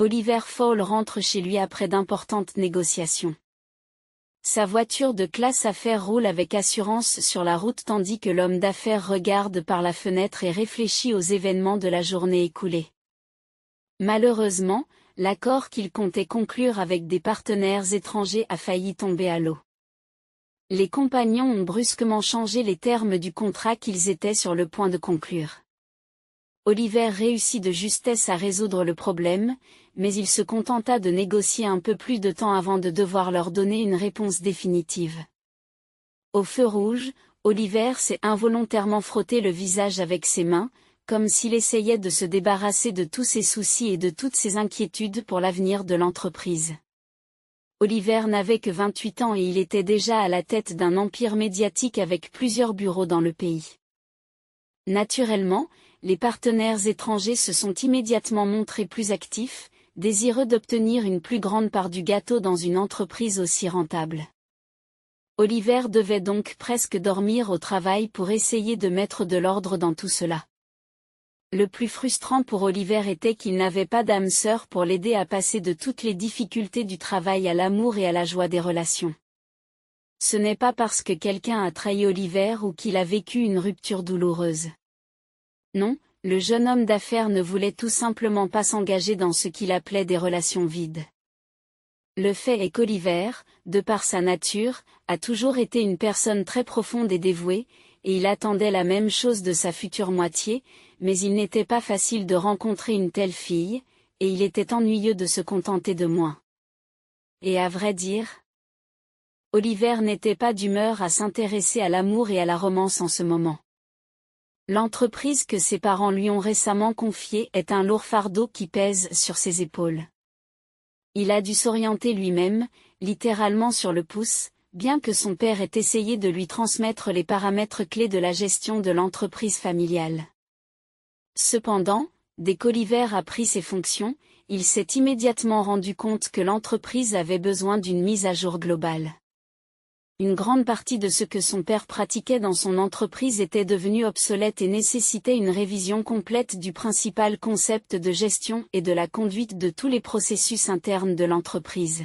Oliver Fowle rentre chez lui après d'importantes négociations. Sa voiture de classe affaires roule avec assurance sur la route tandis que l'homme d'affaires regarde par la fenêtre et réfléchit aux événements de la journée écoulée. Malheureusement, l'accord qu'il comptait conclure avec des partenaires étrangers a failli tomber à l'eau. Les compagnons ont brusquement changé les termes du contrat qu'ils étaient sur le point de conclure. Oliver réussit de justesse à résoudre le problème, mais il se contenta de négocier un peu plus de temps avant de devoir leur donner une réponse définitive. Au feu rouge, Oliver s'est involontairement frotté le visage avec ses mains, comme s'il essayait de se débarrasser de tous ses soucis et de toutes ses inquiétudes pour l'avenir de l'entreprise. Oliver n'avait que 28 ans et il était déjà à la tête d'un empire médiatique avec plusieurs bureaux dans le pays. Naturellement, les partenaires étrangers se sont immédiatement montrés plus actifs, désireux d'obtenir une plus grande part du gâteau dans une entreprise aussi rentable. Oliver devait donc presque dormir au travail pour essayer de mettre de l'ordre dans tout cela. Le plus frustrant pour Oliver était qu'il n'avait pas d'âme sœur pour l'aider à passer de toutes les difficultés du travail à l'amour et à la joie des relations. Ce n'est pas parce que quelqu'un a trahi Oliver ou qu'il a vécu une rupture douloureuse. Non, le jeune homme d'affaires ne voulait tout simplement pas s'engager dans ce qu'il appelait des relations vides. Le fait est qu'Oliver, de par sa nature, a toujours été une personne très profonde et dévouée, et il attendait la même chose de sa future moitié, mais il n'était pas facile de rencontrer une telle fille, et il était ennuyeux de se contenter de moins. Et à vrai dire, Oliver n'était pas d'humeur à s'intéresser à l'amour et à la romance en ce moment. L'entreprise que ses parents lui ont récemment confiée est un lourd fardeau qui pèse sur ses épaules. Il a dû s'orienter lui-même, littéralement sur le pouce, bien que son père ait essayé de lui transmettre les paramètres clés de la gestion de l'entreprise familiale. Cependant, dès qu'Oliver a pris ses fonctions, il s'est immédiatement rendu compte que l'entreprise avait besoin d'une mise à jour globale. Une grande partie de ce que son père pratiquait dans son entreprise était devenue obsolète et nécessitait une révision complète du principal concept de gestion et de la conduite de tous les processus internes de l'entreprise.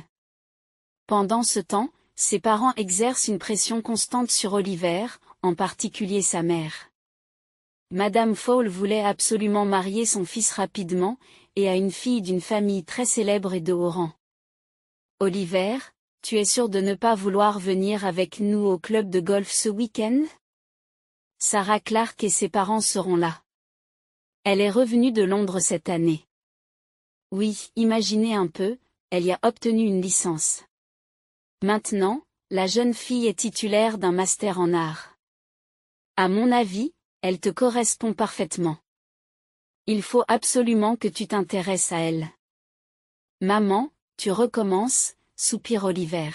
Pendant ce temps, ses parents exercent une pression constante sur Oliver, en particulier sa mère. Madame Fowle voulait absolument marier son fils rapidement, et à une fille d'une famille très célèbre et de haut rang. Oliver, tu es sûr de ne pas vouloir venir avec nous au club de golf ce week-end? Sarah Clark et ses parents seront là. Elle est revenue de Londres cette année. Oui, imaginez un peu, elle y a obtenu une licence. Maintenant, la jeune fille est titulaire d'un master en art. À mon avis, elle te correspond parfaitement. Il faut absolument que tu t'intéresses à elle. Maman, tu recommences, soupire Oliver.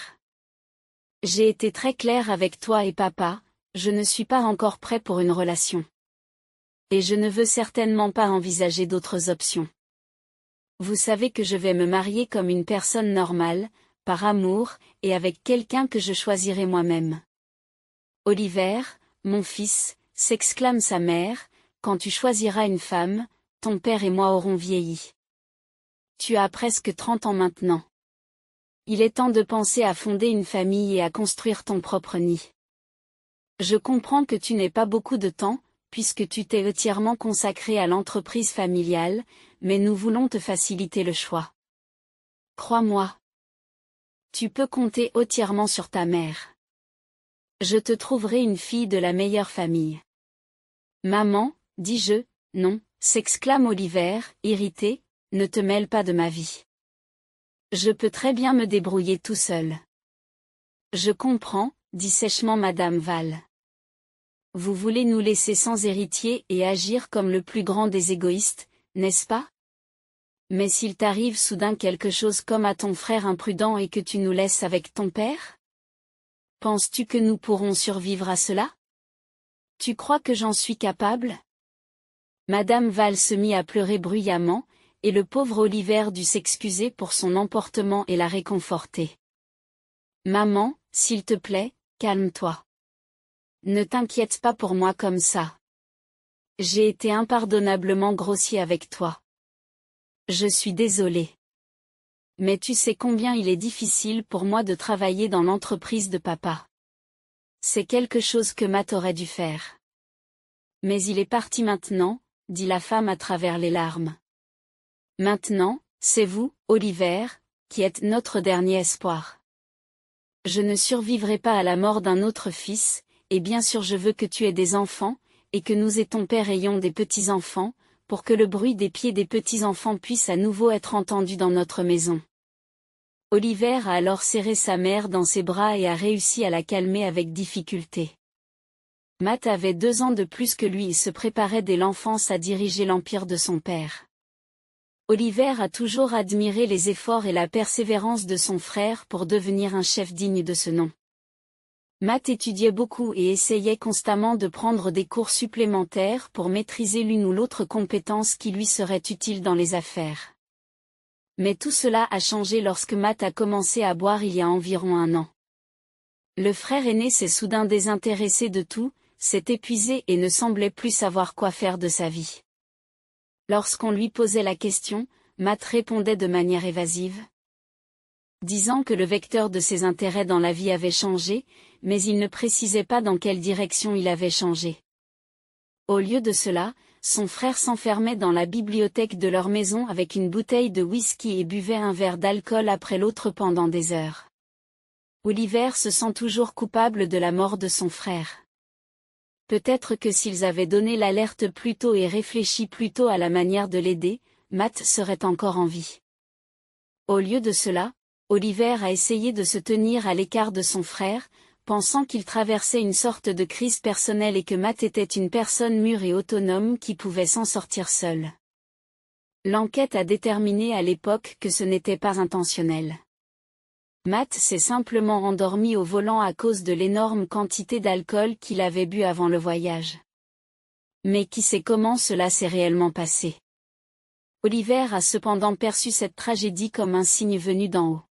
J'ai été très claire avec toi et papa, je ne suis pas encore prêt pour une relation. Et je ne veux certainement pas envisager d'autres options. Vous savez que je vais me marier comme une personne normale, par amour, et avec quelqu'un que je choisirai moi-même. Oliver, mon fils, s'exclame sa mère, quand tu choisiras une femme, ton père et moi aurons vieilli. Tu as presque 30 ans maintenant. Il est temps de penser à fonder une famille et à construire ton propre nid. Je comprends que tu n'aies pas beaucoup de temps, puisque tu t'es entièrement consacré à l'entreprise familiale, mais nous voulons te faciliter le choix. Crois-moi. Tu peux compter entièrement sur ta mère. Je te trouverai une fille de la meilleure famille. Maman, dis-je, non, s'exclame Oliver, irrité, ne te mêle pas de ma vie. Je peux très bien me débrouiller tout seul. Je comprends, dit sèchement Madame Val. Vous voulez nous laisser sans héritier et agir comme le plus grand des égoïstes, n'est-ce pas? Mais s'il t'arrive soudain quelque chose comme à ton frère imprudent et que tu nous laisses avec ton père? Penses-tu que nous pourrons survivre à cela? Tu crois que j'en suis capable? Madame Val se mit à pleurer bruyamment, et le pauvre Oliver dut s'excuser pour son emportement et la réconforter. Maman, s'il te plaît, calme-toi. Ne t'inquiète pas pour moi comme ça. J'ai été impardonnablement grossier avec toi. Je suis désolée. Mais tu sais combien il est difficile pour moi de travailler dans l'entreprise de papa. C'est quelque chose que Matt aurait dû faire. Mais il est parti maintenant, dit la femme à travers les larmes. Maintenant, c'est vous, Oliver, qui êtes notre dernier espoir. Je ne survivrai pas à la mort d'un autre fils, et bien sûr je veux que tu aies des enfants, et que nous et ton père ayons des petits-enfants, pour que le bruit des pieds des petits-enfants puisse à nouveau être entendu dans notre maison. Oliver a alors serré sa mère dans ses bras et a réussi à la calmer avec difficulté. Matt avait 2 ans de plus que lui et se préparait dès l'enfance à diriger l'empire de son père. Oliver a toujours admiré les efforts et la persévérance de son frère pour devenir un chef digne de ce nom. Matt étudiait beaucoup et essayait constamment de prendre des cours supplémentaires pour maîtriser l'une ou l'autre compétence qui lui serait utile dans les affaires. Mais tout cela a changé lorsque Matt a commencé à boire il y a environ 1 an. Le frère aîné s'est soudain désintéressé de tout, s'est épuisé et ne semblait plus savoir quoi faire de sa vie. Lorsqu'on lui posait la question, Matt répondait de manière évasive, disant que le vecteur de ses intérêts dans la vie avait changé, mais il ne précisait pas dans quelle direction il avait changé. Au lieu de cela, son frère s'enfermait dans la bibliothèque de leur maison avec une bouteille de whisky et buvait un verre d'alcool après l'autre pendant des heures. Oliver se sent toujours coupable de la mort de son frère. Peut-être que s'ils avaient donné l'alerte plus tôt et réfléchi plus tôt à la manière de l'aider, Matt serait encore en vie. Au lieu de cela, Oliver a essayé de se tenir à l'écart de son frère, pensant qu'il traversait une sorte de crise personnelle et que Matt était une personne mûre et autonome qui pouvait s'en sortir seule. L'enquête a déterminé à l'époque que ce n'était pas intentionnel. Matt s'est simplement endormi au volant à cause de l'énorme quantité d'alcool qu'il avait bu avant le voyage. Mais qui sait comment cela s'est réellement passé? Oliver a cependant perçu cette tragédie comme un signe venu d'en haut.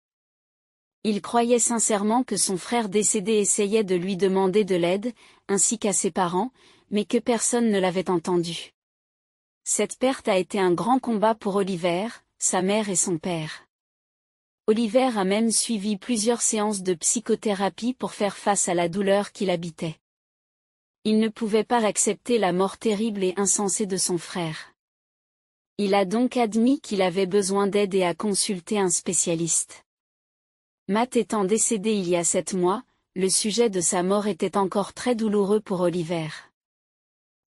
Il croyait sincèrement que son frère décédé essayait de lui demander de l'aide, ainsi qu'à ses parents, mais que personne ne l'avait entendu. Cette perte a été un grand combat pour Oliver, sa mère et son père. Oliver a même suivi plusieurs séances de psychothérapie pour faire face à la douleur qui l'habitait. Il ne pouvait pas accepter la mort terrible et insensée de son frère. Il a donc admis qu'il avait besoin d'aide et a consulté un spécialiste. Matt étant décédé il y a 7 mois, le sujet de sa mort était encore très douloureux pour Oliver.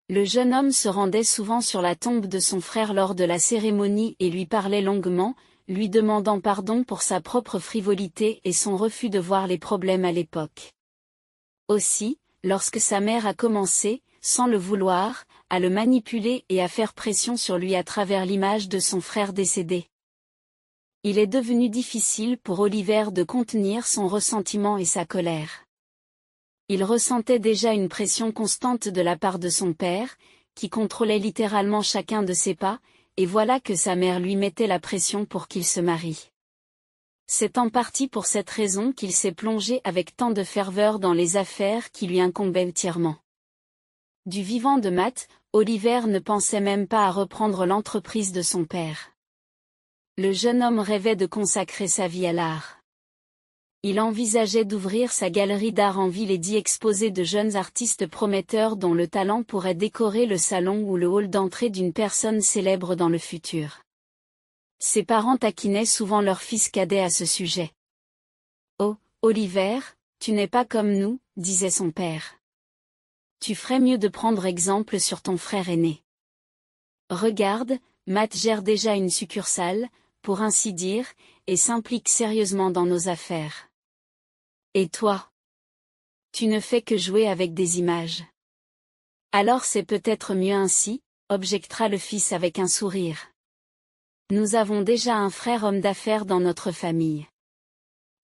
Le jeune homme se rendait souvent sur la tombe de son frère lors de la cérémonie et lui parlait longuement, lui demandant pardon pour sa propre frivolité et son refus de voir les problèmes à l'époque. Aussi, lorsque sa mère a commencé, sans le vouloir, à le manipuler et à faire pression sur lui à travers l'image de son frère décédé. Il est devenu difficile pour Oliver de contenir son ressentiment et sa colère. Il ressentait déjà une pression constante de la part de son père, qui contrôlait littéralement chacun de ses pas, et voilà que sa mère lui mettait la pression pour qu'il se marie. C'est en partie pour cette raison qu'il s'est plongé avec tant de ferveur dans les affaires qui lui incombaient entièrement. Du vivant de Matt, Oliver ne pensait même pas à reprendre l'entreprise de son père. Le jeune homme rêvait de consacrer sa vie à l'art. Il envisageait d'ouvrir sa galerie d'art en ville et d'y exposer de jeunes artistes prometteurs dont le talent pourrait décorer le salon ou le hall d'entrée d'une personne célèbre dans le futur. Ses parents taquinaient souvent leur fils cadet à ce sujet. « Oh, Oliver, tu n'es pas comme nous, » disait son père. « Tu ferais mieux de prendre exemple sur ton frère aîné. Regarde, Matt gère déjà une succursale, pour ainsi dire, et s'implique sérieusement dans nos affaires. Et toi? Tu ne fais que jouer avec des images. Alors c'est peut-être mieux ainsi, objectera le fils avec un sourire. Nous avons déjà un frère homme d'affaires dans notre famille.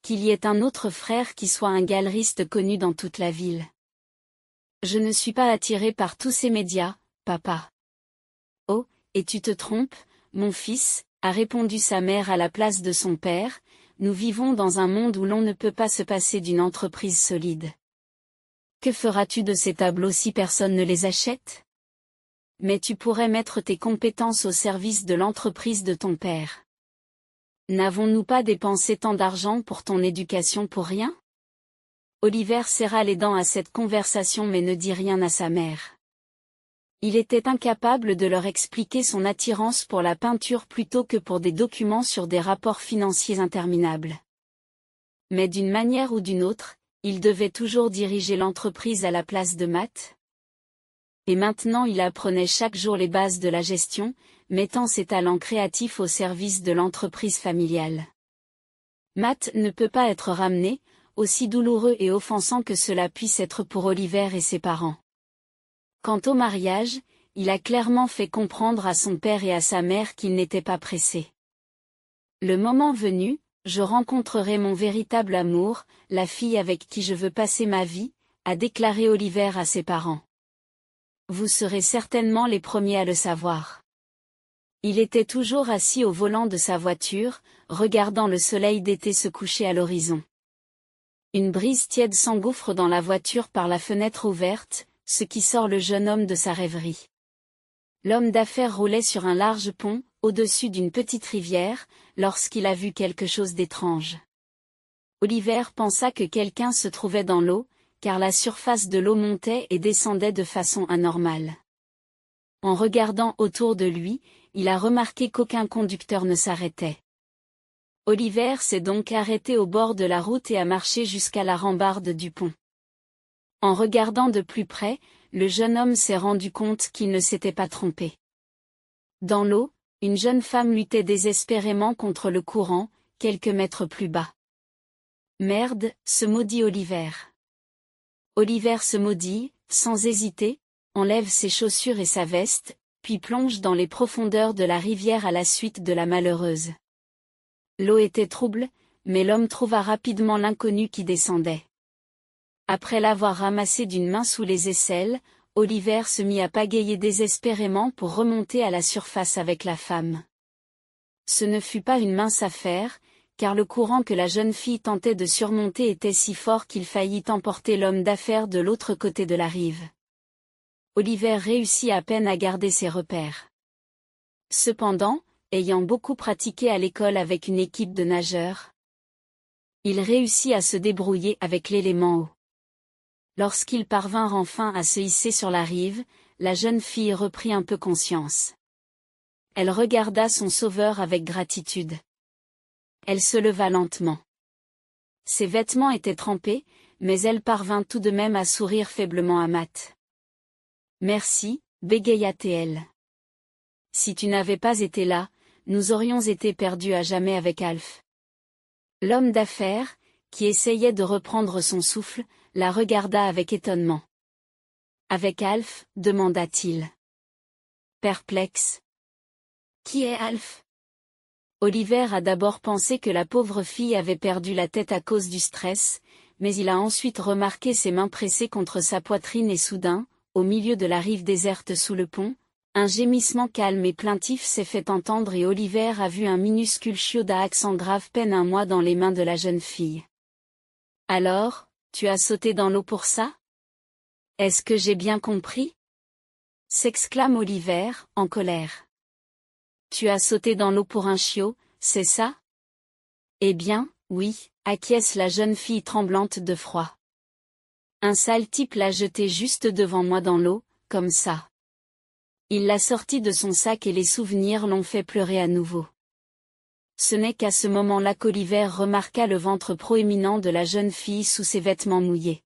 Qu'il y ait un autre frère qui soit un galeriste connu dans toute la ville. Je ne suis pas attiré par tous ces médias, papa. Oh, et tu te trompes, mon fils, a répondu sa mère à la place de son père, nous vivons dans un monde où l'on ne peut pas se passer d'une entreprise solide. Que feras-tu de ces tableaux si personne ne les achète? Mais tu pourrais mettre tes compétences au service de l'entreprise de ton père. N'avons-nous pas dépensé tant d'argent pour ton éducation pour rien? Oliver serra les dents à cette conversation mais ne dit rien à sa mère. Il était incapable de leur expliquer son attirance pour la peinture plutôt que pour des documents sur des rapports financiers interminables. Mais d'une manière ou d'une autre, il devait toujours diriger l'entreprise à la place de Matt. Et maintenant il apprenait chaque jour les bases de la gestion, mettant ses talents créatifs au service de l'entreprise familiale. Matt ne peut pas être ramené, aussi douloureux et offensant que cela puisse être pour Oliver et ses parents. Quant au mariage, il a clairement fait comprendre à son père et à sa mère qu'il n'était pas pressé. Le moment venu, je rencontrerai mon véritable amour, la fille avec qui je veux passer ma vie, a déclaré Oliver à ses parents. Vous serez certainement les premiers à le savoir. Il était toujours assis au volant de sa voiture, regardant le soleil d'été se coucher à l'horizon. Une brise tiède s'engouffre dans la voiture par la fenêtre ouverte, ce qui sort le jeune homme de sa rêverie. L'homme d'affaires roulait sur un large pont, au-dessus d'une petite rivière, lorsqu'il a vu quelque chose d'étrange. Oliver pensa que quelqu'un se trouvait dans l'eau, car la surface de l'eau montait et descendait de façon anormale. En regardant autour de lui, il a remarqué qu'aucun conducteur ne s'arrêtait. Oliver s'est donc arrêté au bord de la route et a marché jusqu'à la rambarde du pont. En regardant de plus près, le jeune homme s'est rendu compte qu'il ne s'était pas trompé. Dans l'eau, une jeune femme luttait désespérément contre le courant, quelques mètres plus bas. Merde, se maudit Oliver. Oliver se maudit, sans hésiter, enlève ses chaussures et sa veste, puis plonge dans les profondeurs de la rivière à la suite de la malheureuse. L'eau était trouble, mais l'homme trouva rapidement l'inconnu qui descendait. Après l'avoir ramassé d'une main sous les aisselles, Oliver se mit à pagayer désespérément pour remonter à la surface avec la femme. Ce ne fut pas une mince affaire, car le courant que la jeune fille tentait de surmonter était si fort qu'il faillit emporter l'homme d'affaires de l'autre côté de la rive. Oliver réussit à peine à garder ses repères. Cependant, ayant beaucoup pratiqué à l'école avec une équipe de nageurs, il réussit à se débrouiller avec l'élément eau. Lorsqu'ils parvinrent enfin à se hisser sur la rive, la jeune fille reprit un peu conscience. Elle regarda son sauveur avec gratitude. Elle se leva lentement. Ses vêtements étaient trempés, mais elle parvint tout de même à sourire faiblement à Matt. « Merci, bégaya-t-elle. Si tu n'avais pas été là, nous aurions été perdus à jamais avec Alf. » L'homme d'affaires, qui essayait de reprendre son souffle, la regarda avec étonnement. « Avec Alf ?» demanda-t-il. Perplexe. « Qui est Alf ?» Oliver a d'abord pensé que la pauvre fille avait perdu la tête à cause du stress, mais il a ensuite remarqué ses mains pressées contre sa poitrine et soudain, au milieu de la rive déserte sous le pont, un gémissement calme et plaintif s'est fait entendre et Oliver a vu un minuscule chiot à accent grave peine un mois dans les mains de la jeune fille. « Alors, tu as sauté dans l'eau pour ça? Est-ce que j'ai bien compris? » s'exclame Oliver, en colère. « Tu as sauté dans l'eau pour un chiot, c'est ça? » Eh bien, oui, acquiesce la jeune fille tremblante de froid. Un sale type l'a jeté juste devant moi dans l'eau, comme ça. Il l'a sorti de son sac et les souvenirs l'ont fait pleurer à nouveau. Ce n'est qu'à ce moment-là qu'Oliver remarqua le ventre proéminent de la jeune fille sous ses vêtements mouillés.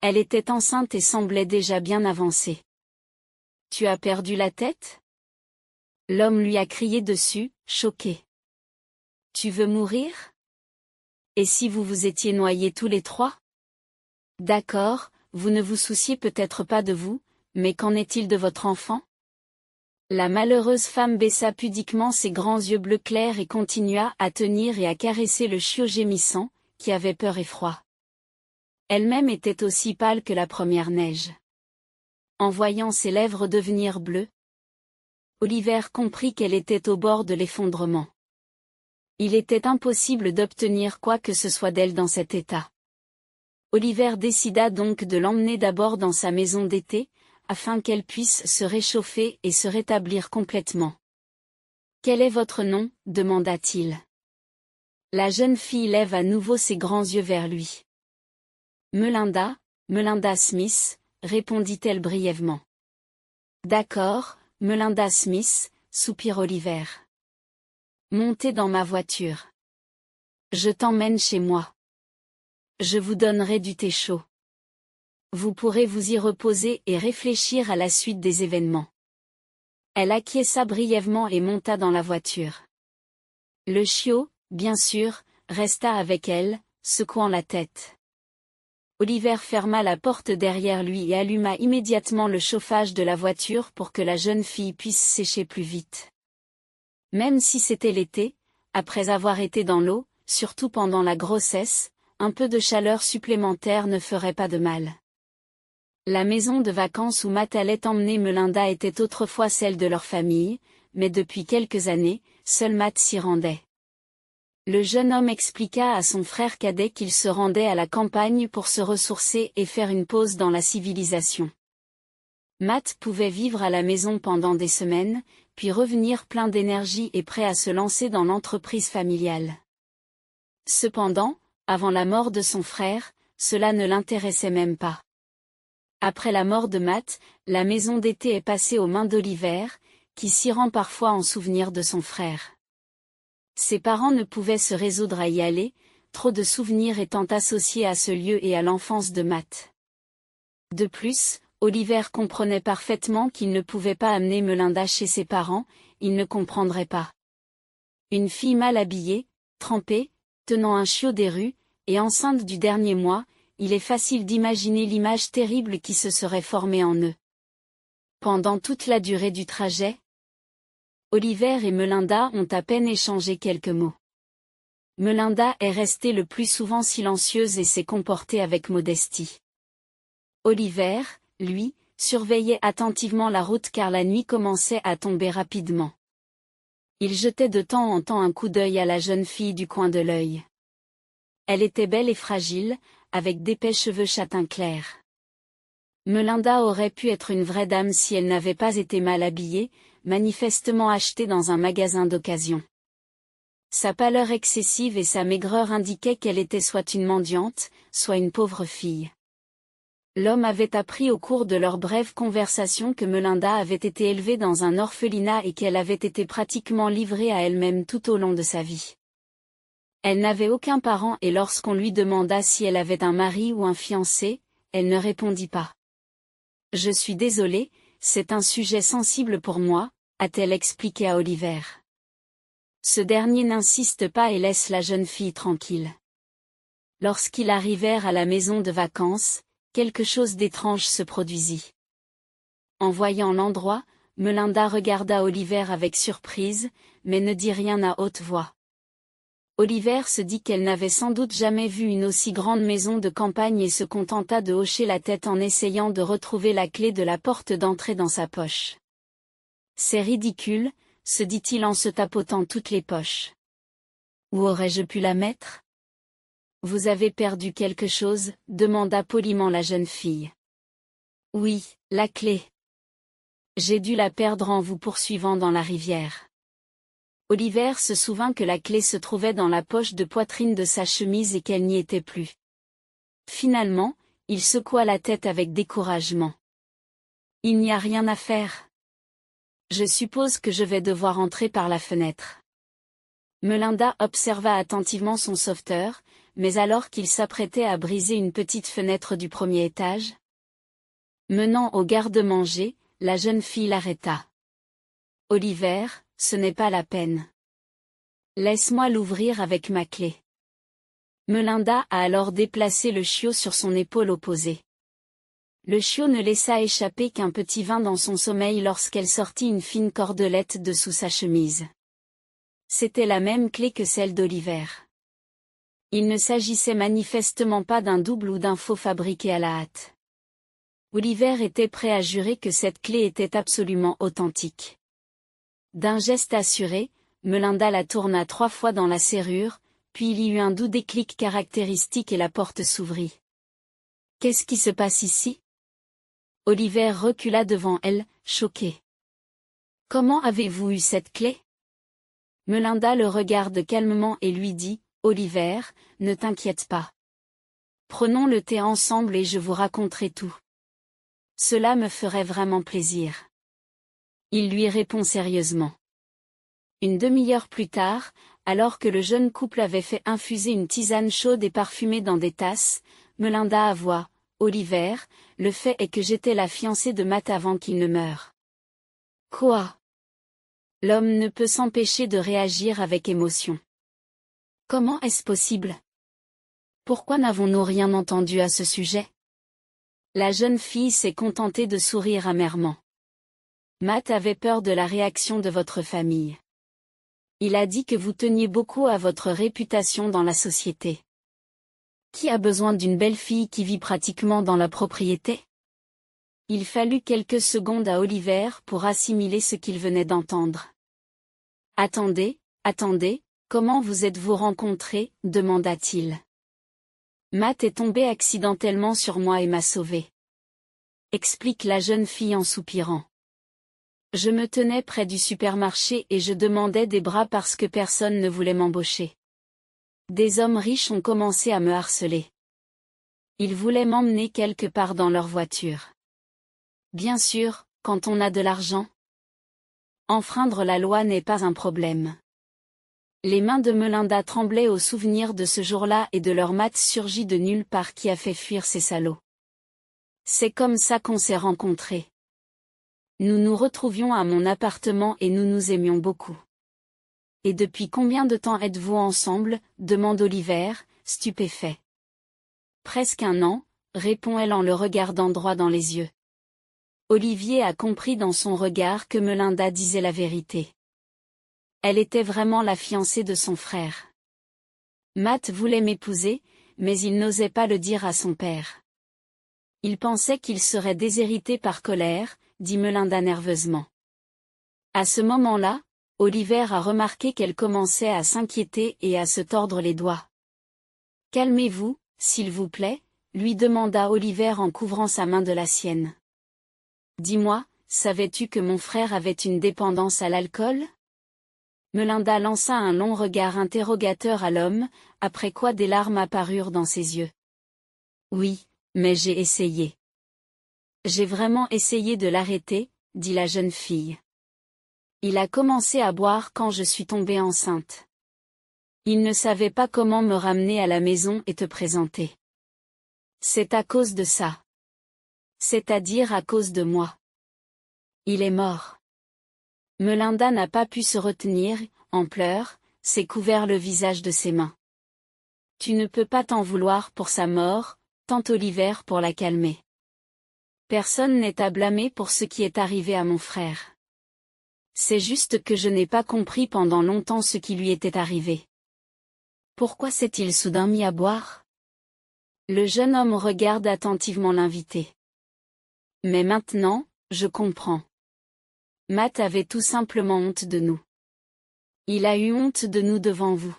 Elle était enceinte et semblait déjà bien avancée. « Tu as perdu la tête ? » L'homme lui a crié dessus, choqué. « Tu veux mourir ? Et si vous vous étiez noyés tous les trois ? D'accord, vous ne vous souciez peut-être pas de vous, mais qu'en est-il de votre enfant ? » La malheureuse femme baissa pudiquement ses grands yeux bleu clair et continua à tenir et à caresser le chiot gémissant, qui avait peur et froid. Elle-même était aussi pâle que la première neige. En voyant ses lèvres devenir bleues, Oliver comprit qu'elle était au bord de l'effondrement. Il était impossible d'obtenir quoi que ce soit d'elle dans cet état. Oliver décida donc de l'emmener d'abord dans sa maison d'été, afin qu'elle puisse se réchauffer et se rétablir complètement. « Quel est votre nom ? demanda-t-il. La jeune fille lève à nouveau ses grands yeux vers lui. Melinda, Melinda Smith, répondit-elle brièvement. D'accord, Melinda Smith, soupire Oliver. Montez dans ma voiture. Je t'emmène chez moi. Je vous donnerai du thé chaud. Vous pourrez vous y reposer et réfléchir à la suite des événements. Elle acquiesça brièvement et monta dans la voiture. Le chiot, bien sûr, resta avec elle, secouant la tête. Oliver ferma la porte derrière lui et alluma immédiatement le chauffage de la voiture pour que la jeune fille puisse sécher plus vite. Même si c'était l'été, après avoir été dans l'eau, surtout pendant la grossesse, un peu de chaleur supplémentaire ne ferait pas de mal. La maison de vacances où Matt allait emmener Melinda était autrefois celle de leur famille, mais depuis quelques années, seul Matt s'y rendait. Le jeune homme expliqua à son frère cadet qu'il se rendait à la campagne pour se ressourcer et faire une pause dans la civilisation. Matt pouvait vivre à la maison pendant des semaines, puis revenir plein d'énergie et prêt à se lancer dans l'entreprise familiale. Cependant, avant la mort de son frère, cela ne l'intéressait même pas. Après la mort de Matt, la maison d'été est passée aux mains d'Oliver, qui s'y rend parfois en souvenir de son frère. Ses parents ne pouvaient se résoudre à y aller, trop de souvenirs étant associés à ce lieu et à l'enfance de Matt. De plus, Oliver comprenait parfaitement qu'il ne pouvait pas amener Melinda chez ses parents, il ne comprendrait pas. Une fille mal habillée, trempée, tenant un chiot des rues, et enceinte du dernier mois, il est facile d'imaginer l'image terrible qui se serait formée en eux. Pendant toute la durée du trajet, Oliver et Melinda ont à peine échangé quelques mots. Melinda est restée le plus souvent silencieuse et s'est comportée avec modestie. Oliver, lui, surveillait attentivement la route car la nuit commençait à tomber rapidement. Il jetait de temps en temps un coup d'œil à la jeune fille du coin de l'œil. Elle était belle et fragile, avec d'épais cheveux châtain clair. Melinda aurait pu être une vraie dame si elle n'avait pas été mal habillée, manifestement achetée dans un magasin d'occasion. Sa pâleur excessive et sa maigreur indiquaient qu'elle était soit une mendiante, soit une pauvre fille. L'homme avait appris au cours de leur brève conversation que Melinda avait été élevée dans un orphelinat et qu'elle avait été pratiquement livrée à elle-même tout au long de sa vie. Elle n'avait aucun parent et lorsqu'on lui demanda si elle avait un mari ou un fiancé, elle ne répondit pas. « Je suis désolée, c'est un sujet sensible pour moi », a-t-elle expliqué à Oliver. Ce dernier n'insiste pas et laisse la jeune fille tranquille. Lorsqu'ils arrivèrent à la maison de vacances, quelque chose d'étrange se produisit. En voyant l'endroit, Melinda regarda Oliver avec surprise, mais ne dit rien à haute voix. Oliver se dit qu'elle n'avait sans doute jamais vu une aussi grande maison de campagne et se contenta de hocher la tête en essayant de retrouver la clé de la porte d'entrée dans sa poche. C'est ridicule, se dit-il en se tapotant toutes les poches. Où aurais-je pu la mettre ? Vous avez perdu quelque chose ? Demanda poliment la jeune fille. Oui, la clé. J'ai dû la perdre en vous poursuivant dans la rivière. Oliver se souvint que la clé se trouvait dans la poche de poitrine de sa chemise et qu'elle n'y était plus. Finalement, il secoua la tête avec découragement. Il n'y a rien à faire. Je suppose que je vais devoir entrer par la fenêtre. Melinda observa attentivement son sauveteur, mais alors qu'il s'apprêtait à briser une petite fenêtre du premier étage, menant au garde-manger, la jeune fille l'arrêta. Oliver, ce n'est pas la peine. Laisse-moi l'ouvrir avec ma clé. Melinda a alors déplacé le chiot sur son épaule opposée. Le chiot ne laissa échapper qu'un petit vin dans son sommeil lorsqu'elle sortit une fine cordelette de sous sa chemise. C'était la même clé que celle d'Oliver. Il ne s'agissait manifestement pas d'un double ou d'un faux fabriqué à la hâte. Oliver était prêt à jurer que cette clé était absolument authentique. D'un geste assuré, Melinda la tourna 3 fois dans la serrure, puis il y eut un doux déclic caractéristique et la porte s'ouvrit. « Qu'est-ce qui se passe ici ?» Oliver recula devant elle, choqué. « Comment avez-vous eu cette clé ?» Melinda le regarde calmement et lui dit, « Oliver, ne t'inquiète pas. Prenons le thé ensemble et je vous raconterai tout. Cela me ferait vraiment plaisir. Il lui répond sérieusement. Une demi-heure plus tard, alors que le jeune couple avait fait infuser une tisane chaude et parfumée dans des tasses, Melinda avoua, « Oliver, le fait est que j'étais la fiancée de Matt avant qu'il ne meure. » Quoi? L'homme ne peut s'empêcher de réagir avec émotion. Comment est-ce possible? Pourquoi n'avons-nous rien entendu à ce sujet? La jeune fille s'est contentée de sourire amèrement. Matt avait peur de la réaction de votre famille. Il a dit que vous teniez beaucoup à votre réputation dans la société. Qui a besoin d'une belle fille qui vit pratiquement dans la propriété? Il fallut quelques secondes à Oliver pour assimiler ce qu'il venait d'entendre. Attendez, comment vous êtes-vous rencontrés? Demanda-t-il. Matt est tombé accidentellement sur moi et m'a sauvé. Explique la jeune fille en soupirant. Je me tenais près du supermarché et je demandais des bras parce que personne ne voulait m'embaucher. Des hommes riches ont commencé à me harceler. Ils voulaient m'emmener quelque part dans leur voiture. Bien sûr, quand on a de l'argent. Enfreindre la loi n'est pas un problème. Les mains de Melinda tremblaient au souvenir de ce jour-là et de leur Matt surgit de nulle part qui a fait fuir ces salauds. C'est comme ça qu'on s'est rencontrés. Nous nous retrouvions à mon appartement et nous nous aimions beaucoup. Et depuis combien de temps êtes-vous ensemble? Demande Oliver, stupéfait. Presque 1 an, répond-elle en le regardant droit dans les yeux. Olivier a compris dans son regard que Melinda disait la vérité. Elle était vraiment la fiancée de son frère. Matt voulait m'épouser, mais il n'osait pas le dire à son père. Il pensait qu'il serait déshérité par colère, dit Melinda nerveusement. À ce moment-là, Oliver a remarqué qu'elle commençait à s'inquiéter et à se tordre les doigts. « Calmez-vous, s'il vous plaît », lui demanda Oliver en couvrant sa main de la sienne. « Dis-moi, savais-tu que mon frère avait une dépendance à l'alcool ?» Melinda lança un long regard interrogateur à l'homme, après quoi des larmes apparurent dans ses yeux. « Oui, mais j'ai essayé. J'ai vraiment essayé de l'arrêter, » dit la jeune fille. Il a commencé à boire quand je suis tombée enceinte. Il ne savait pas comment me ramener à la maison et te présenter. C'est à cause de ça. C'est-à-dire à cause de moi. Il est mort. Melinda n'a pas pu se retenir, en pleurs, s'est couvert le visage de ses mains. Tu ne peux pas t'en vouloir pour sa mort, tente Oliver pour la calmer. Personne n'est à blâmer pour ce qui est arrivé à mon frère. C'est juste que je n'ai pas compris pendant longtemps ce qui lui était arrivé. Pourquoi s'est-il soudain mis à boire? Le jeune homme regarde attentivement l'invité. Mais maintenant, je comprends. Matt avait tout simplement honte de nous. Il a eu honte de nous devant vous.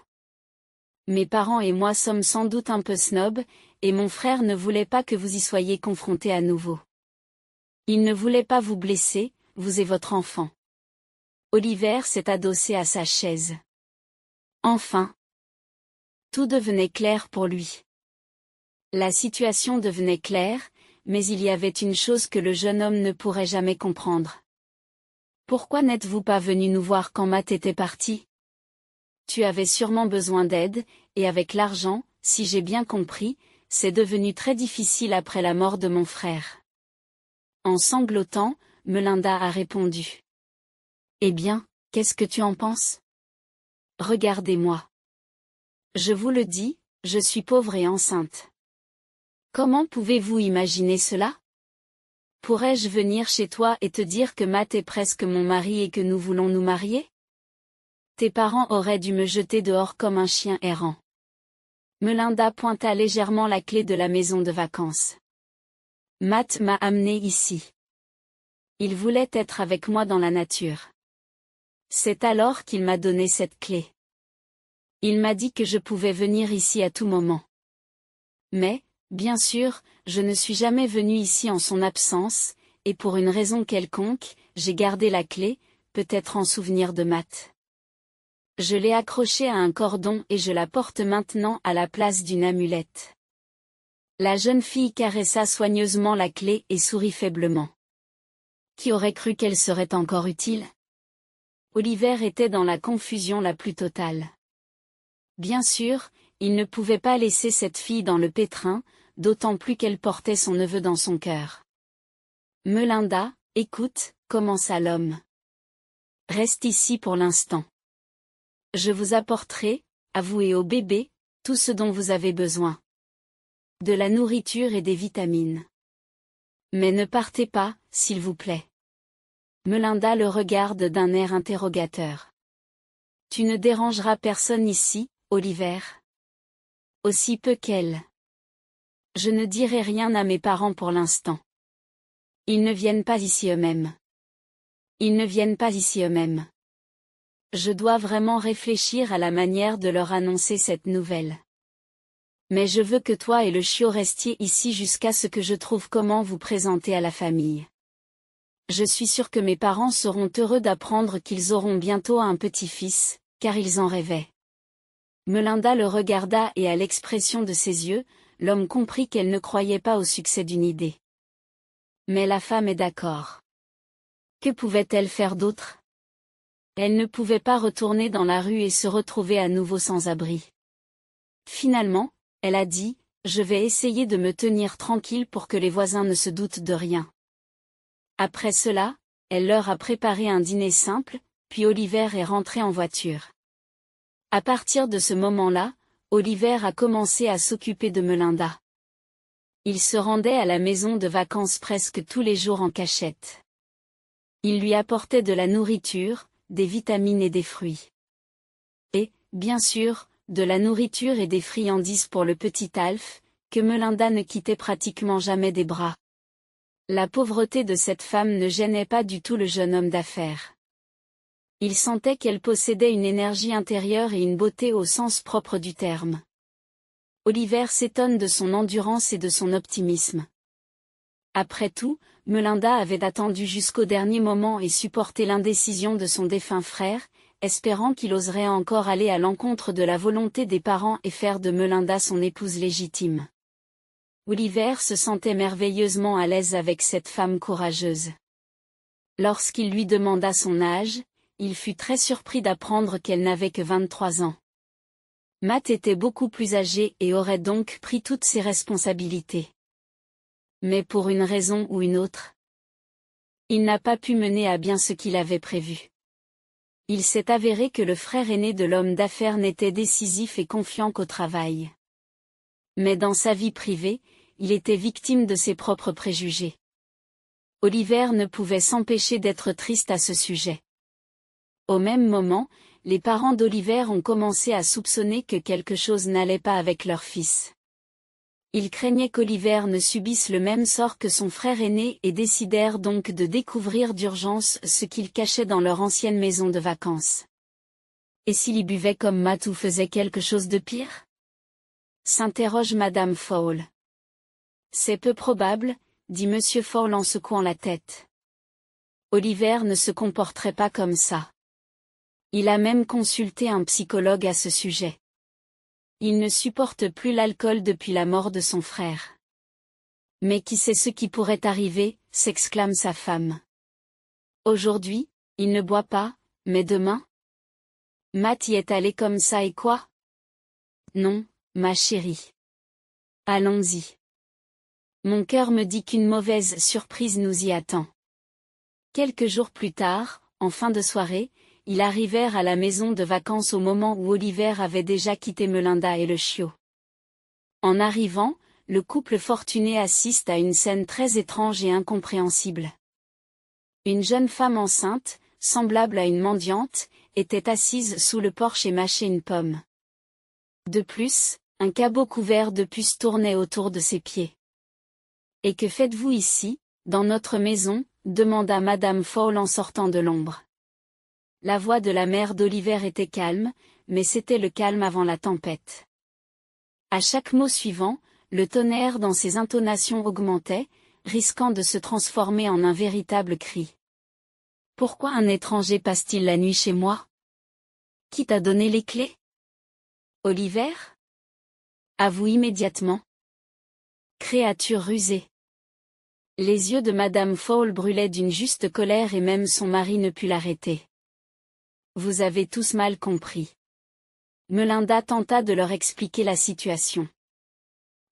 Mes parents et moi sommes sans doute un peu snobs, et mon frère ne voulait pas que vous y soyez confrontés à nouveau. Il ne voulait pas vous blesser, vous et votre enfant. Oliver s'est adossé à sa chaise. Enfin. Tout devenait clair pour lui. La situation devenait claire, mais il y avait une chose que le jeune homme ne pourrait jamais comprendre. Pourquoi n'êtes-vous pas venu nous voir quand Matt était parti? Tu avais sûrement besoin d'aide, et avec l'argent, si j'ai bien compris, c'est devenu très difficile après la mort de mon frère. En sanglotant, Melinda a répondu. Eh bien, qu'est-ce que tu en penses? Regardez-moi. Je vous le dis, je suis pauvre et enceinte. Comment pouvez-vous imaginer cela? Pourrais-je venir chez toi et te dire que Matt est presque mon mari et que nous voulons nous marier? Tes parents auraient dû me jeter dehors comme un chien errant. Melinda pointa légèrement la clé de la maison de vacances. Matt m'a amené ici. Il voulait être avec moi dans la nature. C'est alors qu'il m'a donné cette clé. Il m'a dit que je pouvais venir ici à tout moment. Mais, bien sûr, je ne suis jamais venue ici en son absence, et pour une raison quelconque, j'ai gardé la clé, peut-être en souvenir de Matt. Je l'ai accrochée à un cordon et je la porte maintenant à la place d'une amulette. La jeune fille caressa soigneusement la clé et sourit faiblement. Qui aurait cru qu'elle serait encore utile? Oliver était dans la confusion la plus totale. Bien sûr, il ne pouvait pas laisser cette fille dans le pétrin, d'autant plus qu'elle portait son neveu dans son cœur. Melinda, écoute, commença l'homme. Reste ici pour l'instant. Je vous apporterai, à vous et au bébé, tout ce dont vous avez besoin. De la nourriture et des vitamines. Mais ne partez pas, s'il vous plaît. Melinda le regarde d'un air interrogateur. Tu ne dérangeras personne ici, Oliver? Aussi peu qu'elle. Je ne dirai rien à mes parents pour l'instant. Ils ne viennent pas ici eux-mêmes. Ils ne viennent pas ici eux-mêmes. Je dois vraiment réfléchir à la manière de leur annoncer cette nouvelle. Mais je veux que toi et le chiot restiez ici jusqu'à ce que je trouve comment vous présenter à la famille. Je suis sûre que mes parents seront heureux d'apprendre qu'ils auront bientôt un petit-fils, car ils en rêvaient. Melinda le regarda et à l'expression de ses yeux, l'homme comprit qu'elle ne croyait pas au succès d'une idée. Mais la femme est d'accord. Que pouvait-elle faire d'autre? Elle ne pouvait pas retourner dans la rue et se retrouver à nouveau sans abri. Finalement, elle a dit, je vais essayer de me tenir tranquille pour que les voisins ne se doutent de rien. Après cela, elle leur a préparé un dîner simple, puis Oliver est rentré en voiture. À partir de ce moment-là, Oliver a commencé à s'occuper de Melinda. Il se rendait à la maison de vacances presque tous les jours en cachette. Il lui apportait de la nourriture, des vitamines et des fruits. Et, bien sûr, de la nourriture et des friandises pour le petit Alf, que Melinda ne quittait pratiquement jamais des bras. La pauvreté de cette femme ne gênait pas du tout le jeune homme d'affaires. Il sentait qu'elle possédait une énergie intérieure et une beauté au sens propre du terme. Oliver s'étonne de son endurance et de son optimisme. Après tout, Melinda avait attendu jusqu'au dernier moment et supporté l'indécision de son défunt frère, espérant qu'il oserait encore aller à l'encontre de la volonté des parents et faire de Melinda son épouse légitime. Oliver se sentait merveilleusement à l'aise avec cette femme courageuse. Lorsqu'il lui demanda son âge, il fut très surpris d'apprendre qu'elle n'avait que 23 ans. Matt était beaucoup plus âgé et aurait donc pris toutes ses responsabilités. Mais pour une raison ou une autre, il n'a pas pu mener à bien ce qu'il avait prévu. Il s'est avéré que le frère aîné de l'homme d'affaires n'était décisif et confiant qu'au travail. Mais dans sa vie privée, il était victime de ses propres préjugés. Oliver ne pouvait s'empêcher d'être triste à ce sujet. Au même moment, les parents d'Oliver ont commencé à soupçonner que quelque chose n'allait pas avec leur fils. Ils craignaient qu'Oliver ne subisse le même sort que son frère aîné et décidèrent donc de découvrir d'urgence ce qu'il cachait dans leur ancienne maison de vacances. Et s'il y buvait comme Matt ou faisait quelque chose de pire? S'interroge Madame Fowle. C'est peu probable, dit Monsieur Fowle en secouant la tête. Oliver ne se comporterait pas comme ça. Il a même consulté un psychologue à ce sujet. Il ne supporte plus l'alcool depuis la mort de son frère. Mais qui sait ce qui pourrait arriver, s'exclame sa femme. Aujourd'hui, il ne boit pas, mais demain? Matt y est allé comme ça et quoi? Non, ma chérie. Allons-y. Mon cœur me dit qu'une mauvaise surprise nous y attend. Quelques jours plus tard, en fin de soirée, ils arrivèrent à la maison de vacances au moment où Oliver avait déjà quitté Melinda et le chiot. En arrivant, le couple fortuné assiste à une scène très étrange et incompréhensible. Une jeune femme enceinte, semblable à une mendiante, était assise sous le porche et mâchait une pomme. De plus, un cabot couvert de puces tournait autour de ses pieds. « Et que faites-vous ici, dans notre maison ?» demanda Madame Fowle en sortant de l'ombre. La voix de la mère d'Oliver était calme, mais c'était le calme avant la tempête. À chaque mot suivant, le tonnerre dans ses intonations augmentait, risquant de se transformer en un véritable cri. « Pourquoi un étranger passe-t-il la nuit chez moi ? Qui t'a donné les clés? Oliver? Avoue immédiatement. Créature rusée. Les yeux de Madame Fowle brûlaient d'une juste colère et même son mari ne put l'arrêter. Vous avez tous mal compris. Melinda tenta de leur expliquer la situation.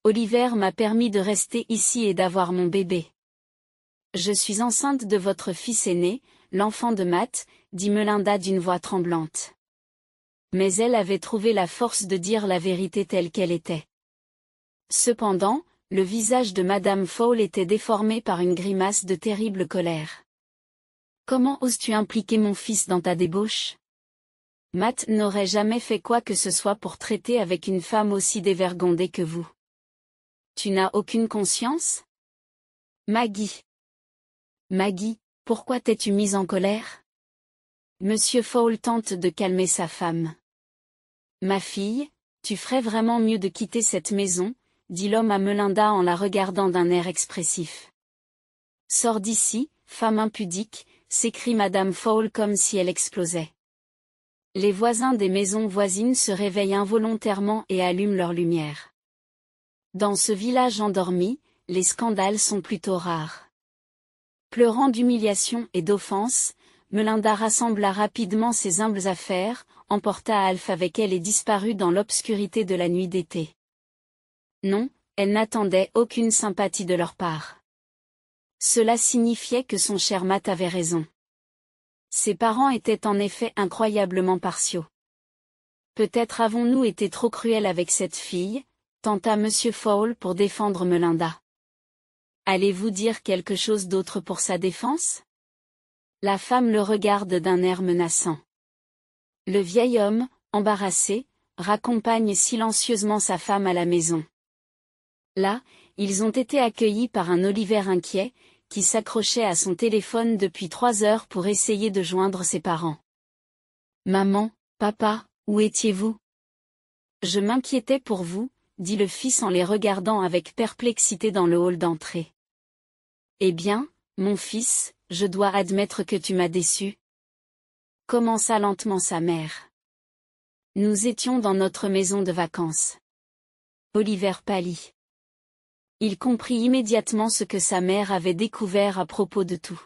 Oliver m'a permis de rester ici et d'avoir mon bébé. Je suis enceinte de votre fils aîné, l'enfant de Matt, dit Melinda d'une voix tremblante. Mais elle avait trouvé la force de dire la vérité telle qu'elle était. Cependant, le visage de Madame Fowle était déformé par une grimace de terrible colère. Comment oses-tu impliquer mon fils dans ta débauche? Matt n'aurait jamais fait quoi que ce soit pour traiter avec une femme aussi dévergondée que vous. Tu n'as aucune conscience? Maggie. Maggie, pourquoi t'es-tu mise en colère? Monsieur Fowle tente de calmer sa femme. Ma fille, tu ferais vraiment mieux de quitter cette maison, dit l'homme à Melinda en la regardant d'un air expressif. Sors d'ici, femme impudique, s'écrie Madame Fowle comme si elle explosait. Les voisins des maisons voisines se réveillent involontairement et allument leur lumière. Dans ce village endormi, les scandales sont plutôt rares. Pleurant d'humiliation et d'offense, Melinda rassembla rapidement ses humbles affaires, emporta Alf avec elle et disparut dans l'obscurité de la nuit d'été. Non, elle n'attendait aucune sympathie de leur part. Cela signifiait que son cher Matt avait raison. Ses parents étaient en effet incroyablement partiaux. Peut-être avons-nous été trop cruels avec cette fille, tenta Monsieur Fowle pour défendre Melinda. Allez-vous dire quelque chose d'autre pour sa défense? La femme le regarde d'un air menaçant. Le vieil homme, embarrassé, raccompagne silencieusement sa femme à la maison. Là, ils ont été accueillis par un Oliver inquiet, qui s'accrochait à son téléphone depuis 3 heures pour essayer de joindre ses parents. Maman, papa, où étiez-vous? Je m'inquiétais pour vous, dit le fils en les regardant avec perplexité dans le hall d'entrée. Eh bien, mon fils, je dois admettre que tu m'as déçu. Commença lentement sa mère. Nous étions dans notre maison de vacances. Oliver pâlit. Il comprit immédiatement ce que sa mère avait découvert à propos de tout.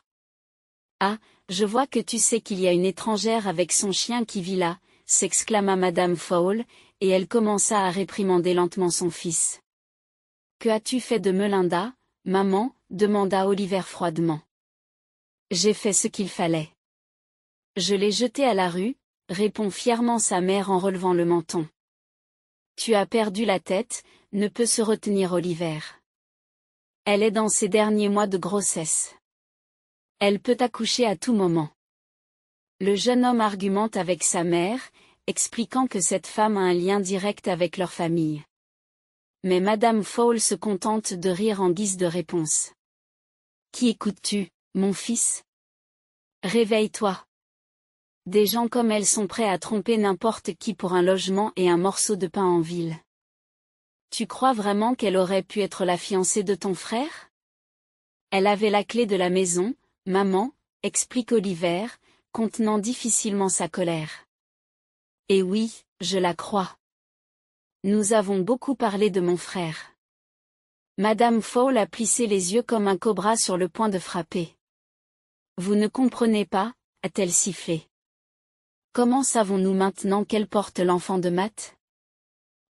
Ah, je vois que tu sais qu'il y a une étrangère avec son chien qui vit là, s'exclama Madame Fowle, et elle commença à réprimander lentement son fils. Que as-tu fait de Melinda, maman? Demanda Oliver froidement. J'ai fait ce qu'il fallait. Je l'ai jetée à la rue, répond fièrement sa mère en relevant le menton. Tu as perdu la tête, ne peut se retenir Oliver. Elle est dans ses derniers mois de grossesse. Elle peut accoucher à tout moment. Le jeune homme argumente avec sa mère, expliquant que cette femme a un lien direct avec leur famille. Mais Madame Fowle se contente de rire en guise de réponse. Qui écoutes-tu, mon fils? Réveille-toi. Des gens comme elle sont prêts à tromper n'importe qui pour un logement et un morceau de pain en ville. Tu crois vraiment qu'elle aurait pu être la fiancée de ton frère? Elle avait la clé de la maison, maman, explique Oliver, contenant difficilement sa colère. Et oui, je la crois. Nous avons beaucoup parlé de mon frère. Madame Fowle a plissé les yeux comme un cobra sur le point de frapper. Vous ne comprenez pas, a-t-elle sifflé. Comment savons-nous maintenant qu'elle porte l'enfant de Matt?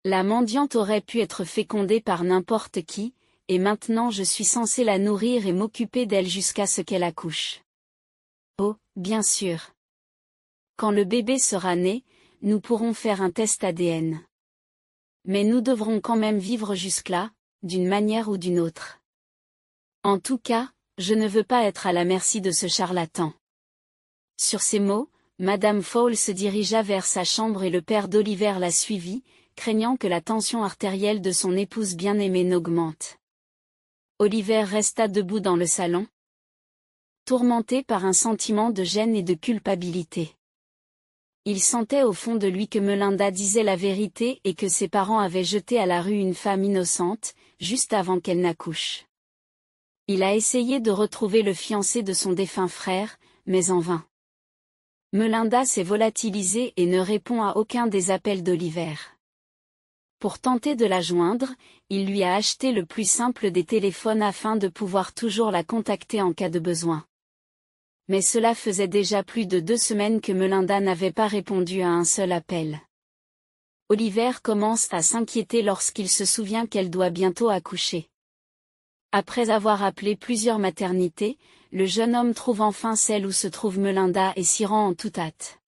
La mendiante aurait pu être fécondée par n'importe qui, et maintenant je suis censée la nourrir et m'occuper d'elle jusqu'à ce qu'elle accouche. Oh, bien sûr. Quand le bébé sera né, nous pourrons faire un test ADN. Mais nous devrons quand même vivre jusque-là, d'une manière ou d'une autre. En tout cas, je ne veux pas être à la merci de ce charlatan. Sur ces mots, Madame Fowle se dirigea vers sa chambre et le père d'Oliver la suivit, craignant que la tension artérielle de son épouse bien-aimée n'augmente. Oliver resta debout dans le salon, tourmenté par un sentiment de gêne et de culpabilité. Il sentait au fond de lui que Melinda disait la vérité et que ses parents avaient jeté à la rue une femme innocente, juste avant qu'elle n'accouche. Il a essayé de retrouver le fiancé de son défunt frère, mais en vain. Melinda s'est volatilisée et ne répond à aucun des appels d'Oliver. Pour tenter de la joindre, il lui a acheté le plus simple des téléphones afin de pouvoir toujours la contacter en cas de besoin. Mais cela faisait déjà plus de 2 semaines que Melinda n'avait pas répondu à un seul appel. Oliver commence à s'inquiéter lorsqu'il se souvient qu'elle doit bientôt accoucher. Après avoir appelé plusieurs maternités, le jeune homme trouve enfin celle où se trouve Melinda et s'y rend en toute hâte.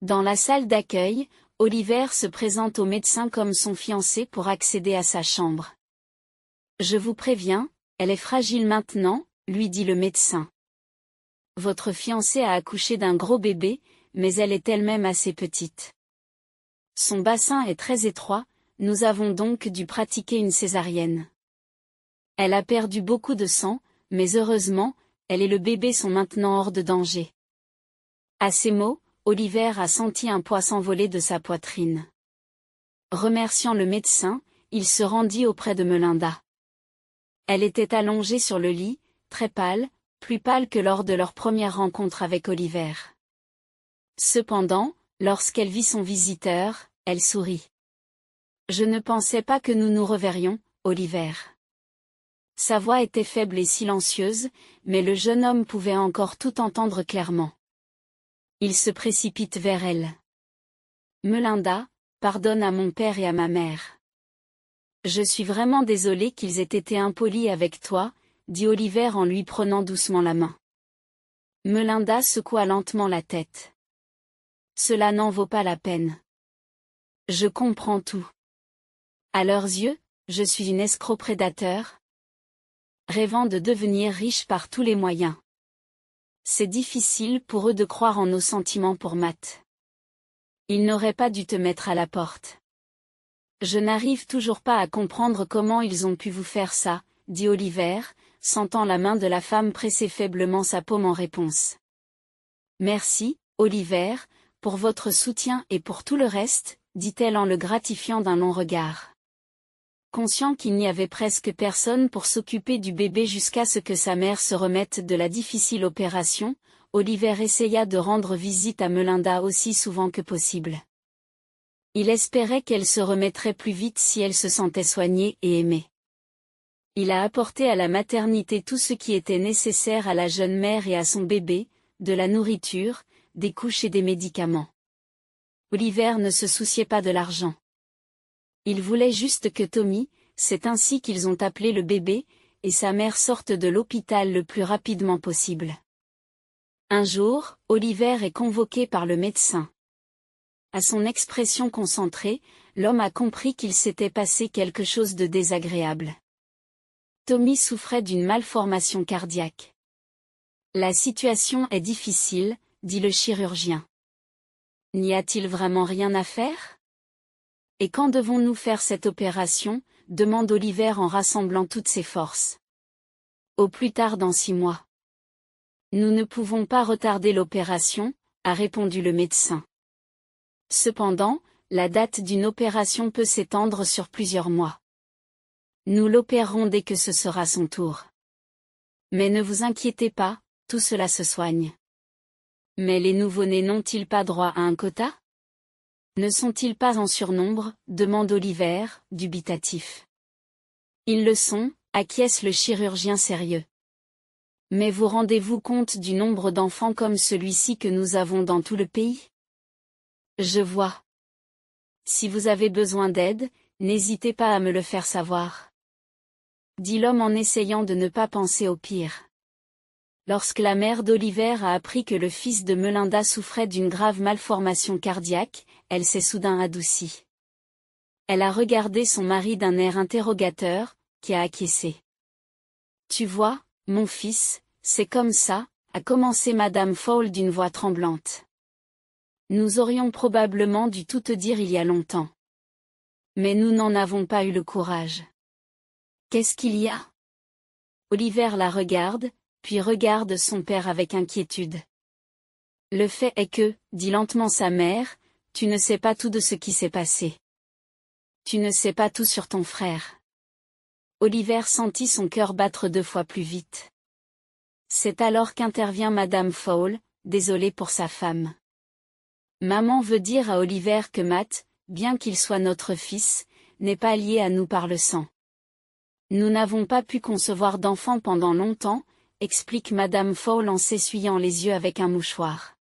Dans la salle d'accueil, Oliver se présente au médecin comme son fiancé pour accéder à sa chambre. « Je vous préviens, elle est fragile maintenant », lui dit le médecin. « Votre fiancée a accouché d'un gros bébé, mais elle est elle-même assez petite. Son bassin est très étroit, nous avons donc dû pratiquer une césarienne. Elle a perdu beaucoup de sang, mais heureusement, elle et le bébé sont maintenant hors de danger. » À ces mots, Oliver a senti un poids s'envoler de sa poitrine. Remerciant le médecin, il se rendit auprès de Melinda. Elle était allongée sur le lit, très pâle, plus pâle que lors de leur première rencontre avec Oliver. Cependant, lorsqu'elle vit son visiteur, elle sourit. « Je ne pensais pas que nous nous reverrions, Oliver. » Sa voix était faible et silencieuse, mais le jeune homme pouvait encore tout entendre clairement. Il se précipite vers elle. « Melinda, pardonne à mon père et à ma mère. Je suis vraiment désolé qu'ils aient été impolis avec toi, » dit Oliver en lui prenant doucement la main. Melinda secoua lentement la tête. « Cela n'en vaut pas la peine. Je comprends tout. À leurs yeux, je suis une escroc prédateur, rêvant de devenir riche par tous les moyens. C'est difficile pour eux de croire en nos sentiments pour Matt. Ils n'auraient pas dû te mettre à la porte. Je n'arrive toujours pas à comprendre comment ils ont pu vous faire ça, dit Oliver, sentant la main de la femme presser faiblement sa paume en réponse. Merci, Oliver, pour votre soutien et pour tout le reste, dit-elle en le gratifiant d'un long regard. Conscient qu'il n'y avait presque personne pour s'occuper du bébé jusqu'à ce que sa mère se remette de la difficile opération, Oliver essaya de rendre visite à Melinda aussi souvent que possible. Il espérait qu'elle se remettrait plus vite si elle se sentait soignée et aimée. Il a apporté à la maternité tout ce qui était nécessaire à la jeune mère et à son bébé, de la nourriture, des couches et des médicaments. Oliver ne se souciait pas de l'argent. Il voulait juste que Tommy, c'est ainsi qu'ils ont appelé le bébé, et sa mère sortent de l'hôpital le plus rapidement possible. Un jour, Oliver est convoqué par le médecin. À son expression concentrée, l'homme a compris qu'il s'était passé quelque chose de désagréable. Tommy souffrait d'une malformation cardiaque. La situation est difficile, dit le chirurgien. N'y a-t-il vraiment rien à faire ? Et quand devons-nous faire cette opération ? Demande Oliver en rassemblant toutes ses forces. Au plus tard dans 6 mois. Nous ne pouvons pas retarder l'opération, a répondu le médecin. Cependant, la date d'une opération peut s'étendre sur plusieurs mois. Nous l'opérerons dès que ce sera son tour. Mais ne vous inquiétez pas, tout cela se soigne. Mais les nouveau-nés n'ont-ils pas droit à un quota ? Ne sont-ils pas en surnombre ? Demande Oliver, dubitatif. Ils le sont, acquiesce le chirurgien sérieux. Mais vous rendez-vous compte du nombre d'enfants comme celui-ci que nous avons dans tout le pays ? Je vois. Si vous avez besoin d'aide, n'hésitez pas à me le faire savoir. Dit l'homme en essayant de ne pas penser au pire. Lorsque la mère d'Oliver a appris que le fils de Melinda souffrait d'une grave malformation cardiaque, elle s'est soudain adoucie. Elle a regardé son mari d'un air interrogateur, qui a acquiescé. « Tu vois, mon fils, c'est comme ça », a commencé Madame Fowle d'une voix tremblante. « Nous aurions probablement dû tout te dire il y a longtemps. Mais nous n'en avons pas eu le courage. » « Qu'est-ce qu'il y a ?» Oliver la regarde, puis regarde son père avec inquiétude. « Le fait est que, dit lentement sa mère, tu ne sais pas tout de ce qui s'est passé. Tu ne sais pas tout sur ton frère. » Oliver sentit son cœur battre 2 fois plus vite. C'est alors qu'intervient Madame Fowle, désolé pour sa femme. Maman veut dire à Oliver que Matt, bien qu'il soit notre fils, n'est pas lié à nous par le sang. Nous n'avons pas pu concevoir d'enfant pendant longtemps, explique Madame Fowle en s'essuyant les yeux avec un mouchoir.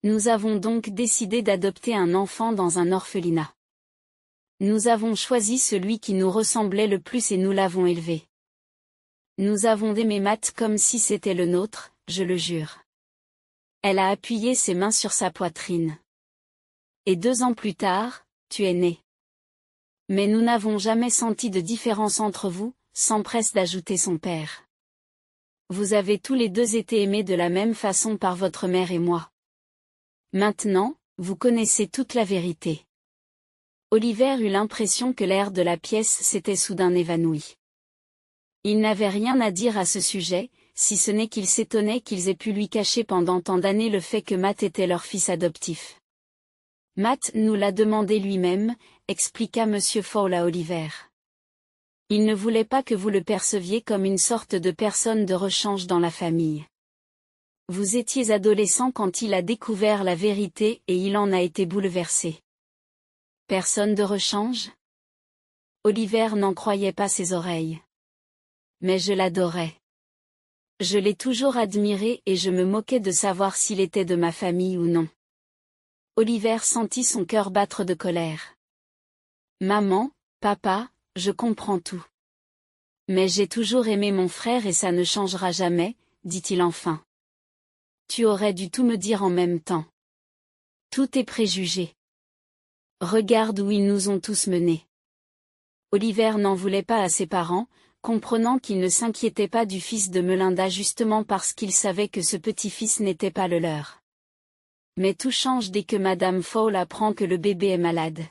Nous avons donc décidé d'adopter un enfant dans un orphelinat. Nous avons choisi celui qui nous ressemblait le plus et nous l'avons élevé. Nous avons aimé Matt comme si c'était le nôtre, je le jure. Elle a appuyé ses mains sur sa poitrine. Et 2 ans plus tard, tu es né. Mais nous n'avons jamais senti de différence entre vous, s'empresse d'ajouter son père. Vous avez tous les deux été aimés de la même façon par votre mère et moi. Maintenant, vous connaissez toute la vérité. Oliver eut l'impression que l'air de la pièce s'était soudain évanoui. Il n'avait rien à dire à ce sujet, si ce n'est qu'il s'étonnait qu'ils aient pu lui cacher pendant tant d'années le fait que Matt était leur fils adoptif. Matt nous l'a demandé lui-même, expliqua Monsieur Fowle à Oliver. Il ne voulait pas que vous le perceviez comme une sorte de personne de rechange dans la famille. Vous étiez adolescent quand il a découvert la vérité et il en a été bouleversé. Personne de rechange ? Oliver n'en croyait pas ses oreilles. Mais je l'adorais. Je l'ai toujours admiré et je me moquais de savoir s'il était de ma famille ou non. Oliver sentit son cœur battre de colère. Maman, papa, je comprends tout. Mais j'ai toujours aimé mon frère et ça ne changera jamais, dit-il enfin. Tu aurais dû tout me dire en même temps. Tout est préjugé. Regarde où ils nous ont tous menés. Oliver n'en voulait pas à ses parents, comprenant qu'ils ne s'inquiétaient pas du fils de Melinda justement parce qu'ils savaient que ce petit-fils n'était pas le leur. Mais tout change dès que Madame Fowle apprend que le bébé est malade.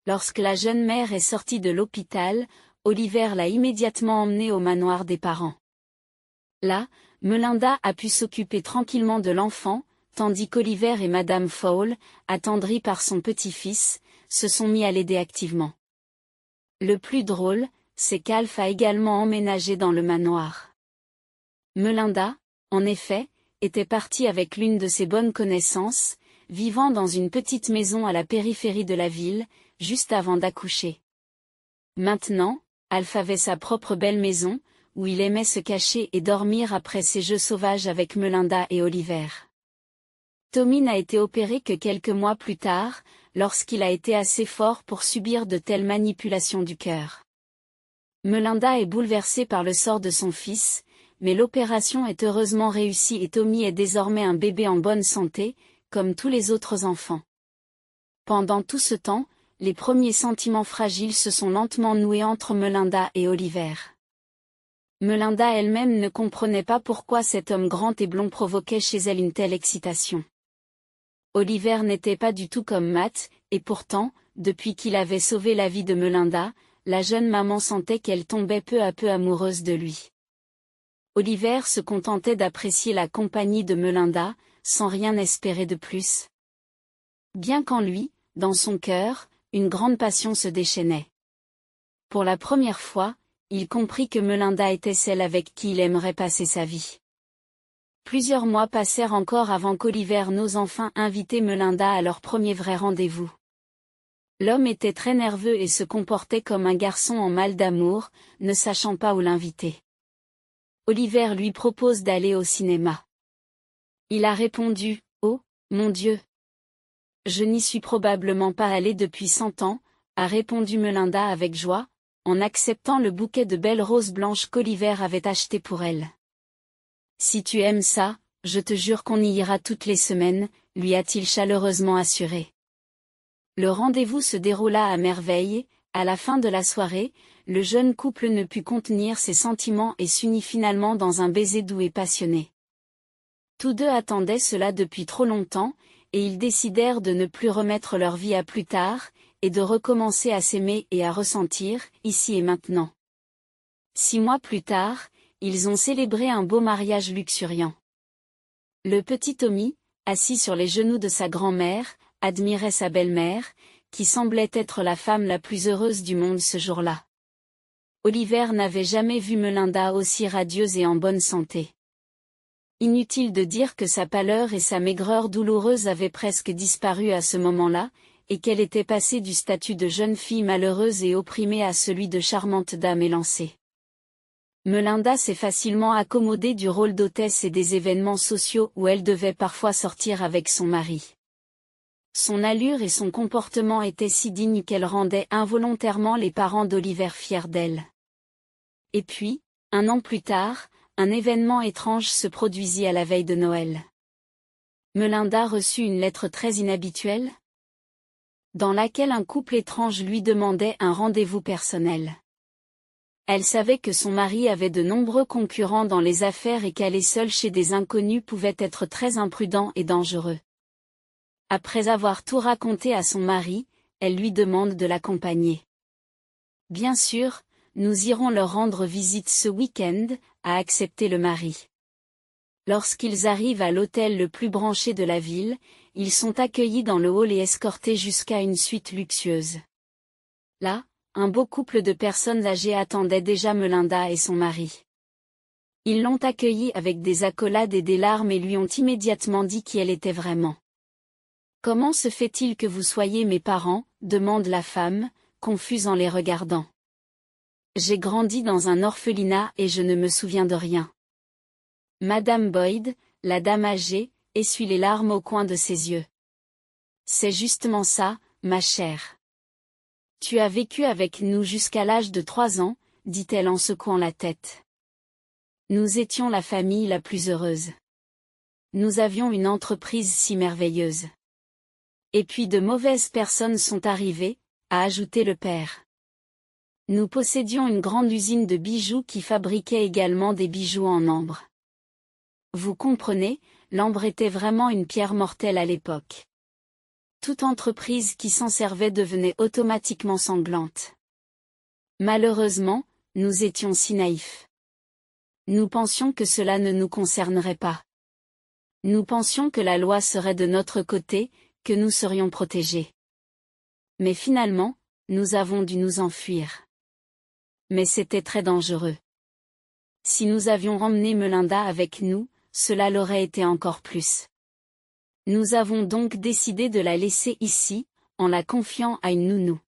Lorsque la jeune mère est sortie de l'hôpital, Oliver l'a immédiatement emmenée au manoir des parents. Là, Melinda a pu s'occuper tranquillement de l'enfant, tandis qu'Oliver et Madame Fowle, attendris par son petit-fils, se sont mis à l'aider activement. Le plus drôle, c'est qu'Alf a également emménagé dans le manoir. Melinda, en effet, était partie avec l'une de ses bonnes connaissances, vivant dans une petite maison à la périphérie de la ville, juste avant d'accoucher. Maintenant, Alf avait sa propre belle maison, où il aimait se cacher et dormir après ses jeux sauvages avec Melinda et Oliver. Tommy n'a été opéré que quelques mois plus tard, lorsqu'il a été assez fort pour subir de telles manipulations du cœur. Melinda est bouleversée par le sort de son fils, mais l'opération est heureusement réussie et Tommy est désormais un bébé en bonne santé, comme tous les autres enfants. Pendant tout ce temps, les premiers sentiments fragiles se sont lentement noués entre Melinda et Oliver. Melinda elle-même ne comprenait pas pourquoi cet homme grand et blond provoquait chez elle une telle excitation. Oliver n'était pas du tout comme Matt, et pourtant, depuis qu'il avait sauvé la vie de Melinda, la jeune maman sentait qu'elle tombait peu à peu amoureuse de lui. Oliver se contentait d'apprécier la compagnie de Melinda, sans rien espérer de plus. Bien qu'en lui, dans son cœur, une grande passion se déchaînait. Pour la première fois, il comprit que Melinda était celle avec qui il aimerait passer sa vie. Plusieurs mois passèrent encore avant qu'Oliver n'ose enfin inviter Melinda à leur premier vrai rendez-vous. L'homme était très nerveux et se comportait comme un garçon en mal d'amour, ne sachant pas où l'inviter. Oliver lui propose d'aller au cinéma. Il a répondu, « Oh, mon Dieu! Je n'y suis probablement pas allé depuis 100 ans, a répondu Melinda avec joie, en acceptant le bouquet de belles roses blanches qu'Oliver avait acheté pour elle. Si tu aimes ça, je te jure qu'on y ira toutes les semaines, lui a-t-il chaleureusement assuré. Le rendez-vous se déroula à merveille, à la fin de la soirée, le jeune couple ne put contenir ses sentiments et s'unit finalement dans un baiser doux et passionné. Tous deux attendaient cela depuis trop longtemps, et ils décidèrent de ne plus remettre leur vie à plus tard, et de recommencer à s'aimer et à ressentir, ici et maintenant. 6 mois plus tard, ils ont célébré un beau mariage luxuriant. Le petit Tommy, assis sur les genoux de sa grand-mère, admirait sa belle-mère, qui semblait être la femme la plus heureuse du monde ce jour-là. Oliver n'avait jamais vu Melinda aussi radieuse et en bonne santé. Inutile de dire que sa pâleur et sa maigreur douloureuse avaient presque disparu à ce moment-là, et qu'elle était passée du statut de jeune fille malheureuse et opprimée à celui de charmante dame élancée. Melinda s'est facilement accommodée du rôle d'hôtesse et des événements sociaux où elle devait parfois sortir avec son mari. Son allure et son comportement étaient si dignes qu'elle rendait involontairement les parents d'Oliver fiers d'elle. Et puis, un an plus tard, un événement étrange se produisit à la veille de Noël. Melinda reçut une lettre très inhabituelle, dans laquelle un couple étrange lui demandait un rendez-vous personnel. Elle savait que son mari avait de nombreux concurrents dans les affaires et qu'aller seule chez des inconnus pouvait être très imprudent et dangereux. Après avoir tout raconté à son mari, elle lui demande de l'accompagner. Bien sûr, nous irons leur rendre visite ce week-end, a accepté le mari. Lorsqu'ils arrivent à l'hôtel le plus branché de la ville, ils sont accueillis dans le hall et escortés jusqu'à une suite luxueuse. Là, un beau couple de personnes âgées attendait déjà Melinda et son mari. Ils l'ont accueillie avec des accolades et des larmes et lui ont immédiatement dit qui elle était vraiment. « Comment se fait-il que vous soyez mes parents ?» demande la femme, confuse en les regardant. « J'ai grandi dans un orphelinat et je ne me souviens de rien. » Madame Boyd, la dame âgée, essuie les larmes au coin de ses yeux. « C'est justement ça, ma chère. Tu as vécu avec nous jusqu'à l'âge de 3 ans, dit-elle en secouant la tête. Nous étions la famille la plus heureuse. Nous avions une entreprise si merveilleuse. Et puis de mauvaises personnes sont arrivées, a ajouté le père. Nous possédions une grande usine de bijoux qui fabriquait également des bijoux en ambre. Vous comprenez, l'ambre était vraiment une pierre mortelle à l'époque. Toute entreprise qui s'en servait devenait automatiquement sanglante. Malheureusement, nous étions si naïfs. Nous pensions que cela ne nous concernerait pas. Nous pensions que la loi serait de notre côté, que nous serions protégés. Mais finalement, nous avons dû nous enfuir. Mais c'était très dangereux. Si nous avions emmené Melinda avec nous, cela l'aurait été encore plus. Nous avons donc décidé de la laisser ici, en la confiant à une nounou.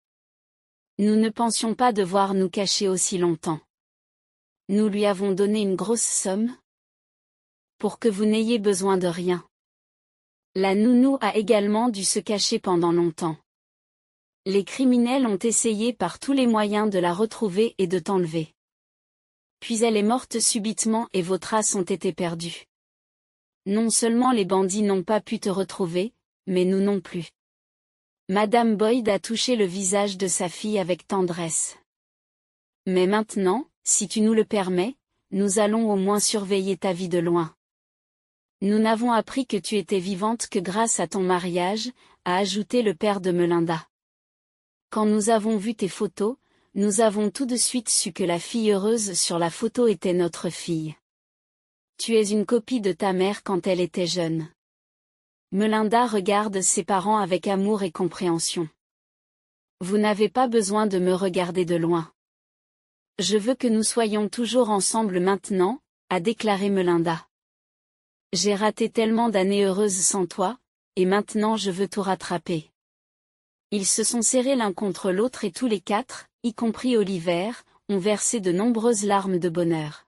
Nous ne pensions pas devoir nous cacher aussi longtemps. Nous lui avons donné une grosse somme pour que vous n'ayez besoin de rien. La nounou a également dû se cacher pendant longtemps. Les criminels ont essayé par tous les moyens de la retrouver et de t'enlever. Puis elle est morte subitement et vos traces ont été perdues. Non seulement les bandits n'ont pas pu te retrouver, mais nous non plus. Madame Boyd a touché le visage de sa fille avec tendresse. Mais maintenant, si tu nous le permets, nous allons au moins surveiller ta vie de loin. Nous n'avons appris que tu étais vivante que grâce à ton mariage, a ajouté le père de Melinda. Quand nous avons vu tes photos, nous avons tout de suite su que la fille heureuse sur la photo était notre fille. Tu es une copie de ta mère quand elle était jeune. Melinda regarde ses parents avec amour et compréhension. Vous n'avez pas besoin de me regarder de loin. Je veux que nous soyons toujours ensemble maintenant, a déclaré Melinda. J'ai raté tellement d'années heureuses sans toi, et maintenant je veux tout rattraper. Ils se sont serrés l'un contre l'autre et tous les quatre, y compris Oliver, ont versé de nombreuses larmes de bonheur.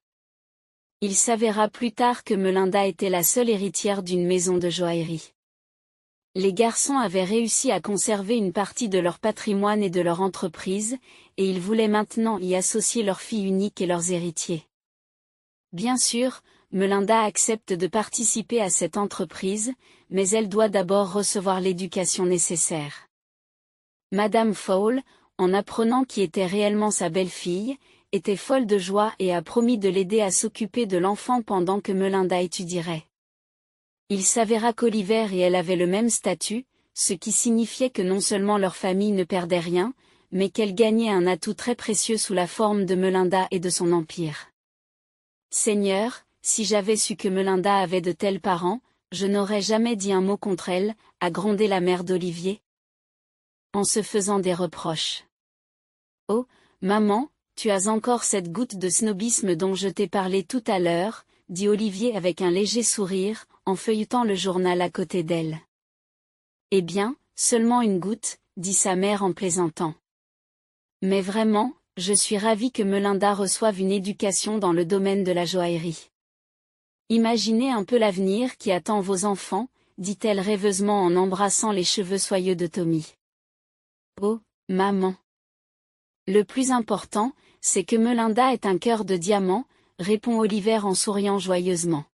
Il s'avéra plus tard que Melinda était la seule héritière d'une maison de joaillerie. Les garçons avaient réussi à conserver une partie de leur patrimoine et de leur entreprise, et ils voulaient maintenant y associer leur fille unique et leurs héritiers. Bien sûr, Melinda accepte de participer à cette entreprise, mais elle doit d'abord recevoir l'éducation nécessaire. Madame Fowle, en apprenant qui était réellement sa belle-fille, était folle de joie et a promis de l'aider à s'occuper de l'enfant pendant que Melinda étudierait. Il s'avéra qu'Oliver et elle avaient le même statut, ce qui signifiait que non seulement leur famille ne perdait rien, mais qu'elle gagnait un atout très précieux sous la forme de Melinda et de son empire. Seigneur, si j'avais su que Melinda avait de tels parents, je n'aurais jamais dit un mot contre elle, a grondé la mère d'Olivier, en se faisant des reproches. Oh, maman, tu as encore cette goutte de snobisme dont je t'ai parlé tout à l'heure, dit Olivier avec un léger sourire, en feuilletant le journal à côté d'elle. Eh bien, seulement une goutte, dit sa mère en plaisantant. Mais vraiment, je suis ravie que Melinda reçoive une éducation dans le domaine de la joaillerie. Imaginez un peu l'avenir qui attend vos enfants, dit-elle rêveusement en embrassant les cheveux soyeux de Tommy. Oh, maman. Le plus important, c'est que Melinda est un cœur de diamant, répond Oliver en souriant joyeusement.